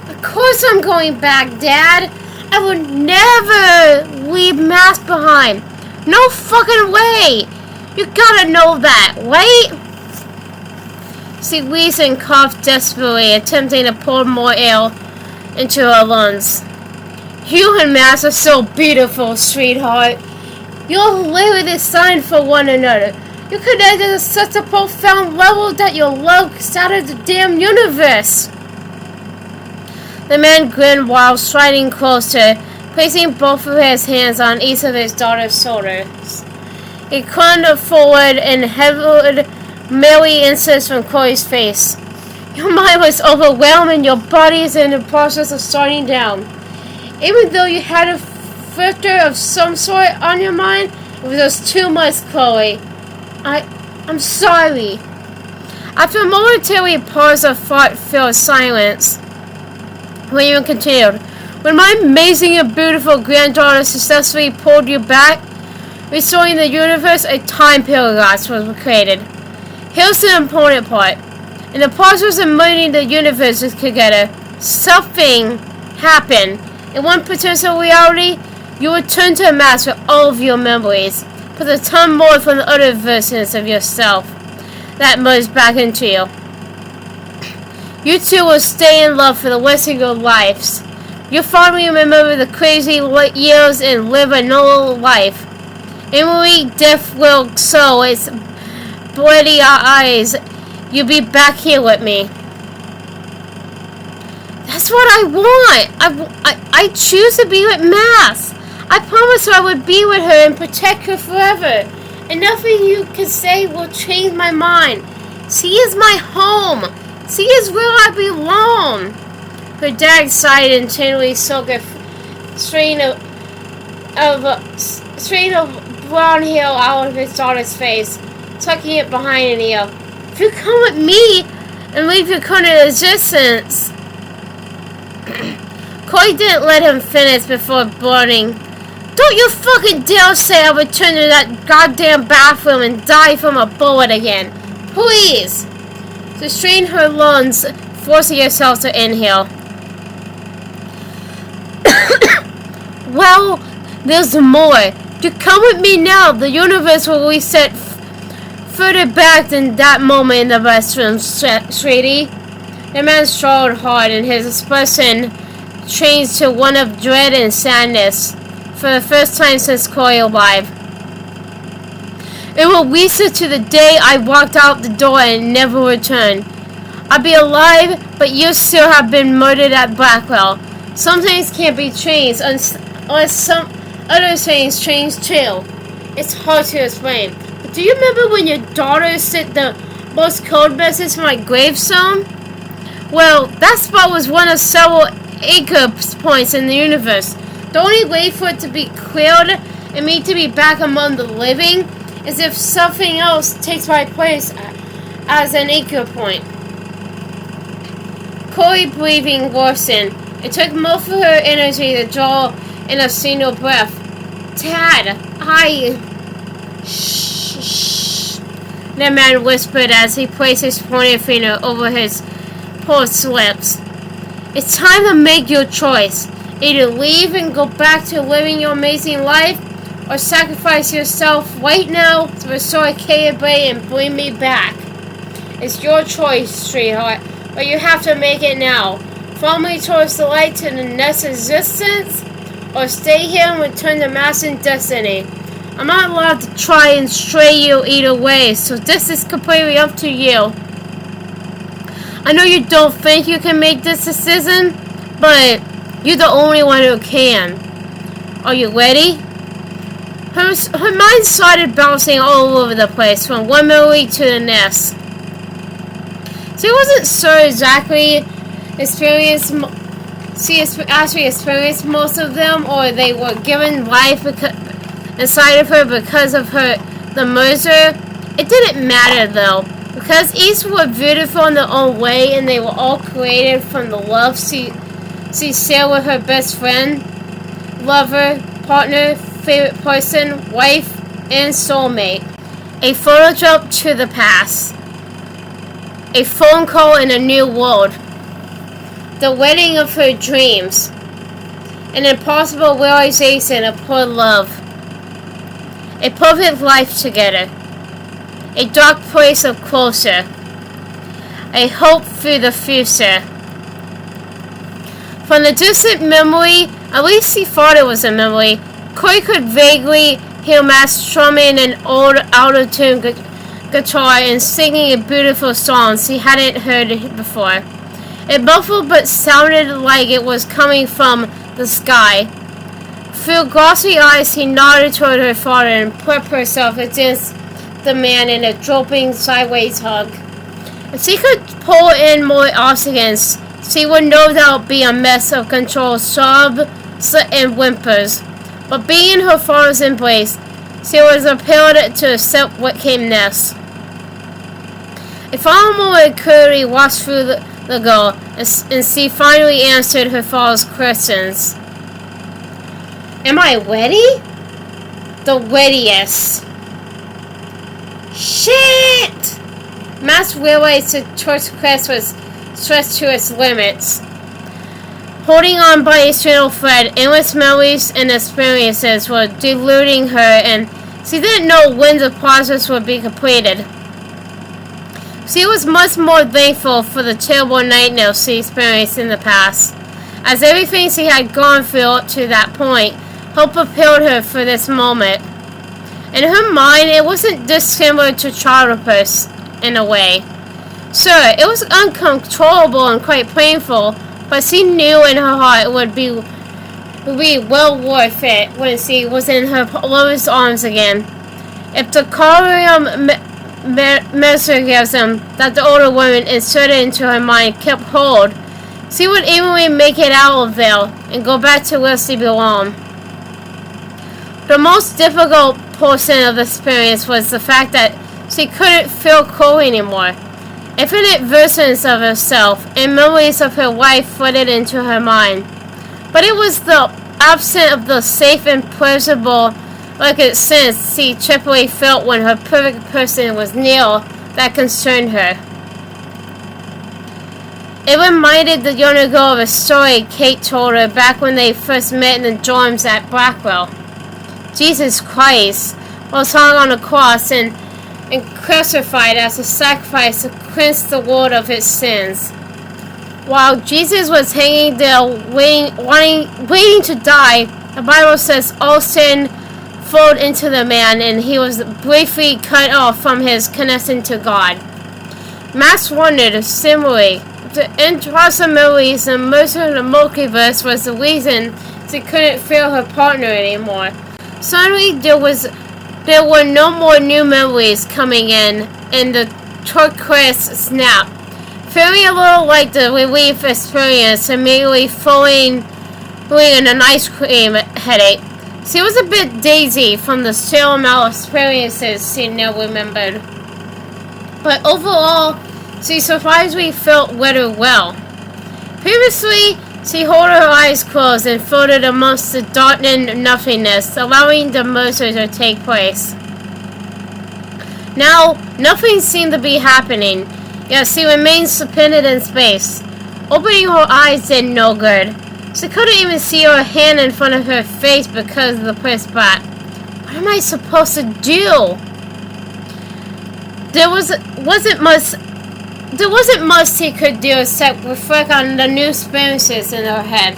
[SPEAKER 1] Of course I'm going back, Dad. I would never leave Mass behind. No fucking way! You gotta know that, right? She wheezed and coughed desperately, attempting to pour more air into her lungs. You and Mass are so beautiful, sweetheart. You're literally designed for one another. You connected at such a profound level that your love shattered the damn universe. The man grinned while striding closer, placing both of his hands on each of his daughter's shoulders. He climbed forward and held merry incense from Corey's face. Your mind was overwhelmed and your body is in the process of starting down. Even though you had a filter of some sort on your mind, it was just too much, Chloe. I'm sorry. After a momentary pause of thought-filled silence, William continued, when my amazing and beautiful granddaughter successfully pulled you back, restoring the universe, a time paradox was created. Here's the important part. In the process of merging the universes together, something happened. In one potential reality, you return to a mass with all of your memories, but a ton more from the other versions of yourself that merged back into you. You two will stay in love for the rest of your lives. You'll finally remember the crazy years and live a normal life. Emily, death will sow its bloody eyes. You'll be back here with me. That's what I want. I choose to be with Mass. I promised her I would be with her and protect her forever. And nothing you can say will change my mind. She is my home. She is where I belong. Her dad sighed and tenderly soaked a strain of brown hair out of his daughter's face, tucking it behind an ear. If you come with me and leave your current existence. Corey didn't let him finish before blurting, don't you fucking dare say I'll return to that goddamn bathroom and die from a bullet again. Please. To strain her lungs, forcing herself to inhale. Well, there's more. To come with me now, the universe will reset further back than that moment in the restroom, sweetie. The man struggled hard and his expression changed to one of dread and sadness for the first time since Corey arrived. It will reset to the day I walked out the door and never returned. I'll be alive, but you still have been murdered at Blackwell. Some things can't be changed unless some other things change too. It's hard to explain. But do you remember when your daughter sent the most code message from my gravestone? Well, that spot was one of several anchor points in the universe. The only way for it to be cleared and me to be back among the living is if something else takes my place as an anchor point. Chloe breathing worsened. It took most of her energy to draw in a single breath. Dad, Shh. The man whispered as he placed his pointed finger over his pursed lips. It's time to make your choice. Either leave and go back to living your amazing life, or sacrifice yourself right now to restore Kaya Bay and bring me back. It's your choice, sweetheart, but you have to make it now. Follow me towards the light to the next existence, or stay here and return to Master Destiny. I'm not allowed to try and stray you either way, so this is completely up to you. I know you don't think you can make this decision, but you're the only one who can. Are you ready? Her mind started bouncing all over the place, from one memory to the next. She wasn't sure exactly she actually experienced most of them, or they were given life inside of her because of the merger. It didn't matter though, because each were beautiful in their own way, and they were all created from the love she shared with her best friend, lover, partner, favorite person, wife, and soulmate. A photo drop to the past. A phone call in a new world. The wedding of her dreams. An impossible realization of her love. A perfect life together. A dark place of closure. A hope for the future. From the distant memory, at least she thought it was a memory, Corey could vaguely hear Matt strumming an old out-of-tune guitar and singing a beautiful song she hadn't heard before. It muffled but sounded like it was coming from the sky. Through glossy eyes, he nodded toward her father and put herself against the man in a dropping sideways hug. If she could pull in more oxygen, she would no doubt be a mess of controlled sobs and whimpers. But being in her father's embrace, she was prepared to accept what came next. A final query washed through the girl, and she finally answered her father's questions. Am I ready? The readiest. Shit! Matt realized the torch quest was stretched to its limits. Holding on by a spindle thread, endless memories and experiences were deluding her, and she didn't know when the process would be completed. She was much more thankful for the terrible nightmares she experienced in the past, as everything she had gone through up to that point helped prepare her for this moment. In her mind, it wasn't dissimilar to childhood in a way. Sure, it was uncontrollable and quite painful, but she knew in her heart it would be well worth it when she was in her lover's arms again. If the corium mesmerism that the older woman inserted into her mind kept hold, she would eventually make it out of there and go back to where she belonged. The most difficult portion of the experience was the fact that she couldn't feel Chloe anymore. Infinite versions of herself and memories of her wife flooded into her mind. But it was the absence of the safe and pleasurable sense she triply felt when her perfect person was near that concerned her. It reminded the younger girl of a story Kate told her back when they first met in the dorms at Blackwell. Jesus Christ was hung on a cross and crucified as a sacrifice to cleanse the world of its sins. While Jesus was hanging there waiting to die, the Bible says all sin flowed into the man and he was briefly cut off from his connection to God. Max wondered, similarly, if the impossibilities and most of the multiverse was the reason she couldn't feel her partner anymore. Suddenly, there were no more new memories coming in, and the turquoise snapped. Feeling a little like the relief experience, immediately falling in an ice cream headache. She was a bit daisy from the sheer amount of experiences she now remembered. But overall, she surprisingly felt rather well. Previously, she held her eyes closed and floated amongst the darkening nothingness, allowing the merger to take place. Now, nothing seemed to be happening, yet she remained suspended in space. Opening her eyes did no good. She couldn't even see her hand in front of her face because of the press back. What am I supposed to do? There wasn't much she could do except reflect on the new experiences in her head.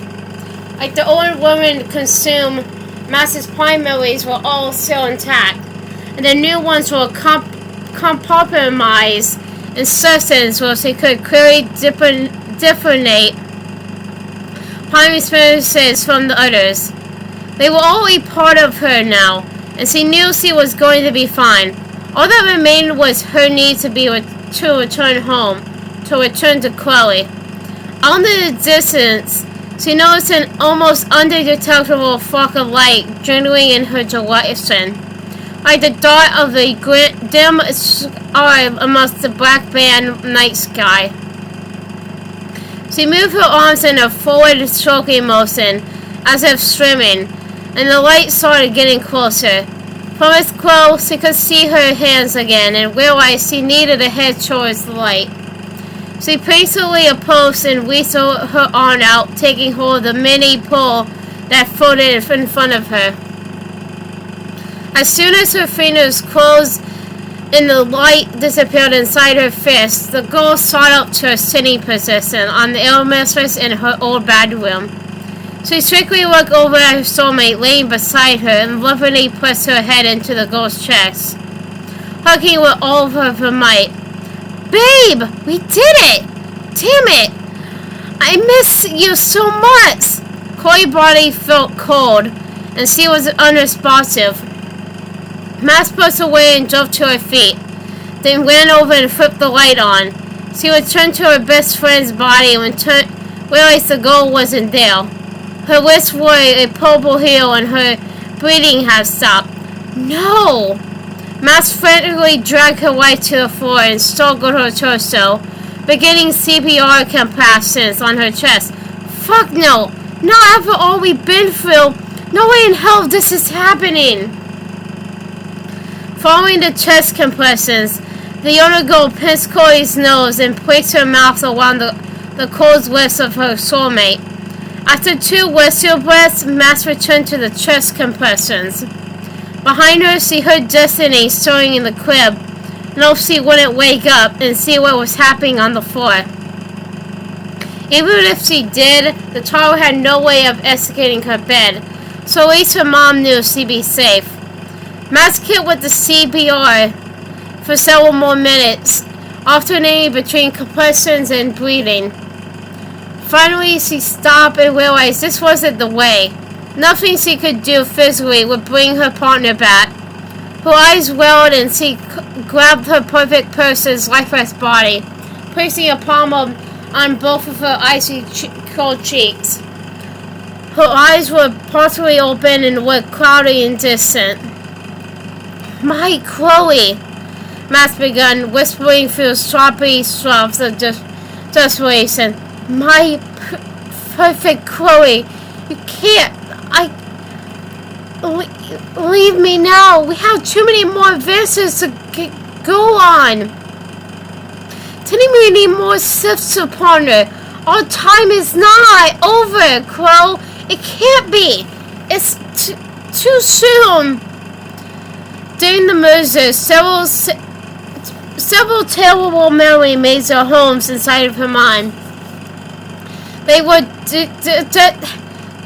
[SPEAKER 1] Like the old woman consumed, Max's prime memories were all still intact, and the new ones were compartmentalized in substance where she could clearly differentiate prime experiences from the others. They were all a part of her now, and she knew she was going to be fine. All that remained was her need to return home, to return to Chloe. Out in the distance, she noticed an almost undetectable flock of light dwindling in her direction, like the dot of a dim star amongst the black band night sky. She moved her arms in a forward stroking motion, as if streaming, and the light started getting closer. From its glow, she could see her hands again and realized she needed to head towards the light. She patiently approached and reached her arm out, taking hold of the mini pole that floated in front of her. As soon as her fingers closed and the light disappeared inside her fist, the girl shot up to a sitting position on the air mattress in her old bedroom. She quickly looked over at her soulmate laying beside her and lovingly pressed her head into the girl's chest, hugging with all of her might. "Babe, we did it! Damn it! I miss you so much!" Chloe's body felt cold, and she was unresponsive. Max pushed away and jumped to her feet, then ran over and flipped the light on. She returned to her best friend's body and realized the girl wasn't there. Her wrist wore a purple heel and her breathing had stopped. "No!" Max frantically dragged her right to the floor and struggled her torso, beginning CPR compressions on her chest. "Fuck no! Not after all we've been through! No way in hell this is happening!" Following the chest compressions, the younger girl pinched Chloe's nose and placed her mouth around the cold lips of her soulmate. After 2 whistle breaths, Max returned to the chest compressions. Behind her, she heard Destiny stirring in the crib, and hoped she wouldn't wake up and see what was happening on the floor. Even if she did, the child had no way of escaping her bed, so at least her mom knew she'd be safe. Max kept with the CPR for several more minutes, alternating between compressions and breathing. Finally, she stopped and realized this wasn't the way. Nothing she could do physically would bring her partner back. Her eyes welled and she grabbed her perfect person's lifeless body, placing a palm on both of her icy cold cheeks. Her eyes were partially open and were cloudy and distant. "My Chloe," Max began, whispering through sloppy sobs of desperation. "My perfect Chloe, you can't, leave me now. We have too many more adventures to go on. Telling me we need more shifts to partner. Our time is not over, Chloe. It can't be. It's too soon." During the merger, several terrible memories made their homes inside of her mind. They were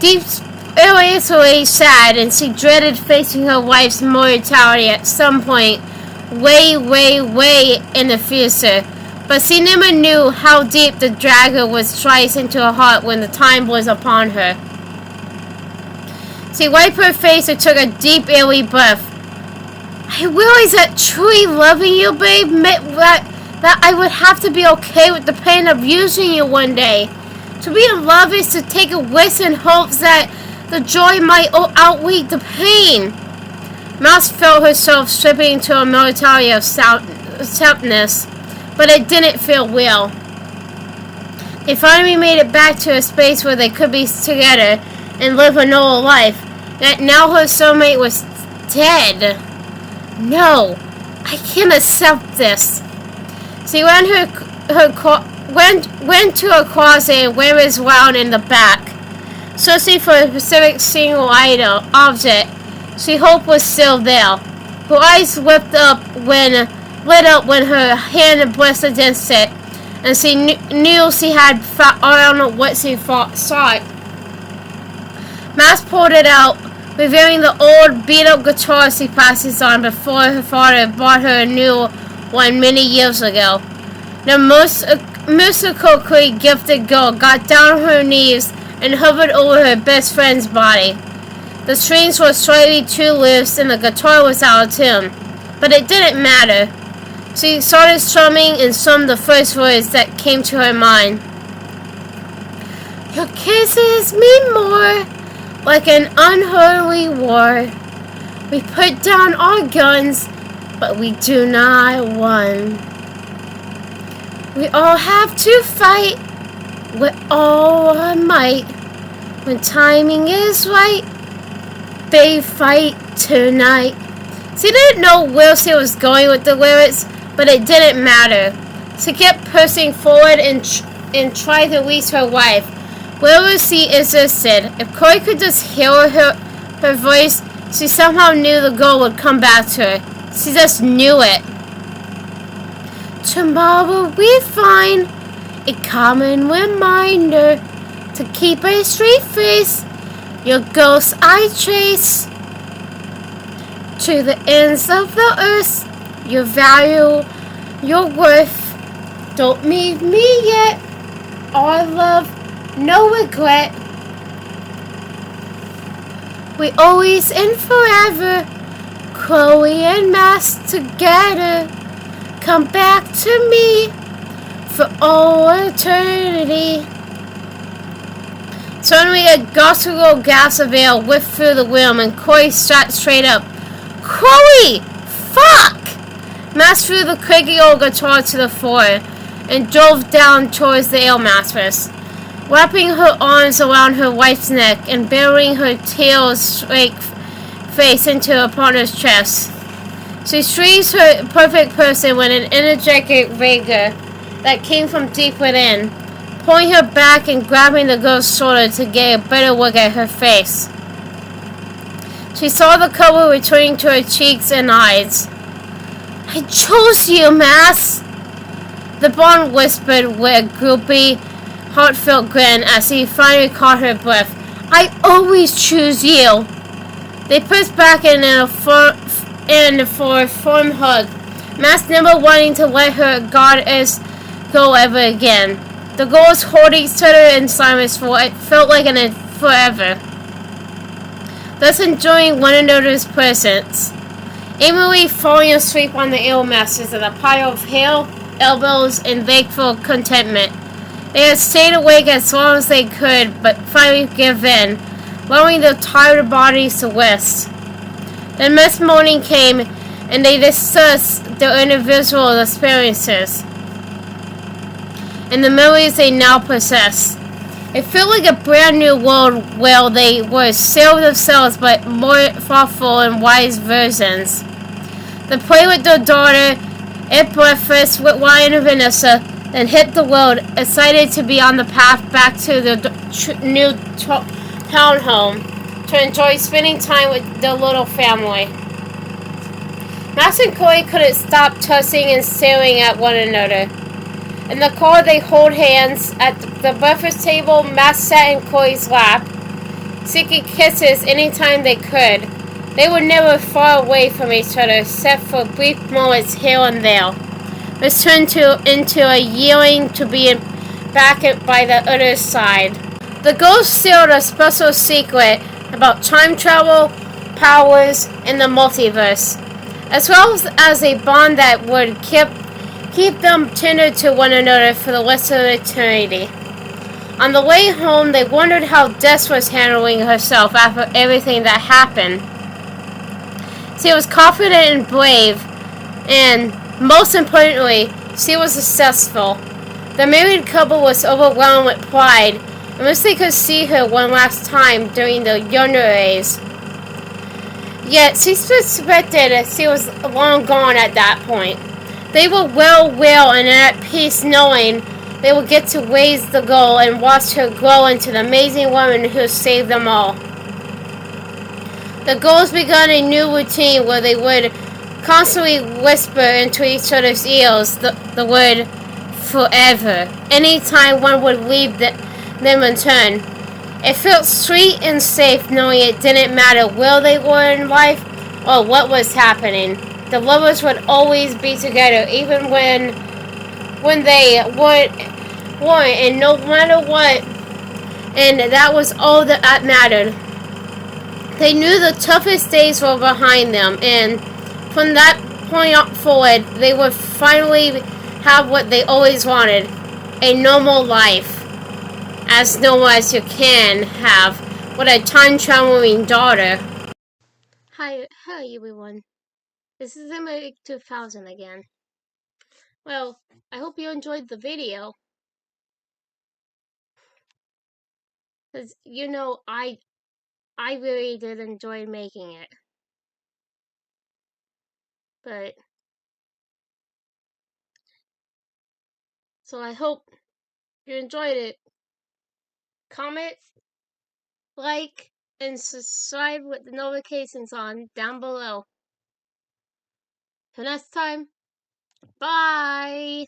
[SPEAKER 1] deeply sad, and she dreaded facing her wife's mortality at some point, way in the future. But she never knew how deep the dagger would strike into her heart when the time was upon her. She wiped her face and took a deep, airy breath. I realized that truly loving you, babe, meant that I would have to be okay with the pain of losing you one day. To be in love is to take a risk in hopes that the joy might outweigh the pain. Mouse felt herself slipping into a military of sadness, but it didn't feel real. They finally made it back to a space where they could be together and live a normal life. That now her soulmate was dead. No, I can't accept this. She went to her closet and went around in the back, searching for a specific single object she hoped was still there. Her eyes lit up when her hand brushed against it, and she knew she had found what she sought. Max pulled it out, revealing the old beat-up guitar she practiced on before her father bought her a new one many years ago. The musically gifted girl got down on her knees and hovered over her best friend's body. The strings were slightly too loose and the guitar was out of tune, but it didn't matter. She started strumming and summed the first words that came to her mind. Your kisses mean more, like an unholy war. We put down our guns, but we do not win. We all have to fight with all our might. When timing is right, they fight tonight. She didn't know where she was going with the lyrics, but it didn't matter. She kept pushing forward and tried to reach her wife. Wherever she existed, if Corey could just hear her voice, she somehow knew the girl would come back to her. She just knew it. Tomorrow we find a common reminder to keep a straight face. Your ghost I trace to the ends of the earth. Your value, your worth. Don't leave me yet. Our love, no regret. We always and forever. Chloe and Max together. Come back to me for all eternity. Suddenly a guttural gasp of air whipped through the room and Corey sat straight up. Chloe! Fuck! Max threw the creaky old guitar to the floor and drove down towards the ale mattress, wrapping her arms around her wife's neck and burying her tear-streaked face into her partner's chest. She shrieked her perfect person with an energetic vigor that came from deep within, pulling her back and grabbing the girl's shoulder to get a better look at her face. She saw the color returning to her cheeks and eyes. I chose you, Max! The Bond whispered with a goopy, heartfelt grin as he finally caught her breath. I always choose you! They pushed back for a firm hug, Max never wanting to let her goddess go ever again. The girls held each other in silence for it felt like an forever, thus enjoying one another's presence. Emily falling asleep on the ale mattress in a pile of hair, elbows, and wakeful contentment. They had stayed awake as long as they could, but finally gave in, allowing their tired bodies to rest. The next morning came, and they discussed their individual experiences and the memories they now possessed. It felt like a brand new world where they were still themselves, but more thoughtful and wise versions. They played with their daughter, ate breakfast with Ryan and Vanessa, then hit the road, excited to be on the path back to their new townhome to enjoy spending time with their little family. Max and Chloe couldn't stop touching and staring at one another. In the car, they held hands. At the breakfast table, Max sat in Chloe's lap, seeking kisses anytime they could. They were never far away from each other, except for brief moments here and there. was turned into a yearning to be back by the other side. The ghost sealed a special secret about time travel, powers, and the multiverse, as well as a bond that would keep them tethered to one another for the rest of eternity. On the way home, they wondered how Des was handling herself after everything that happened. She was confident and brave, and most importantly, she was successful. The married couple was overwhelmed with pride, and wished they could see her one last time during the younger days. Yet she suspected she was long gone at that point. They were well and at peace knowing they would get to raise the girl and watch her grow into the amazing woman who saved them all. The girls began a new routine where they would constantly whisper into each other's ears the word forever anytime one would leave them in turn. It felt sweet and safe knowing it didn't matter where they were in life or what was happening. The lovers would always be together even when they weren't, and no matter what, and that was all that mattered. They knew the toughest days were behind them, and from that point forward, they would finally have what they always wanted, a normal life. As normal as you can have with a time-traveling daughter. Hi everyone. This is AmberAnkNA 2000 again. Well, I hope you enjoyed the video. Because, I really did enjoy making it. But, so I hope you enjoyed it. Comment, like, and subscribe with the notifications on down below. Till next time, bye!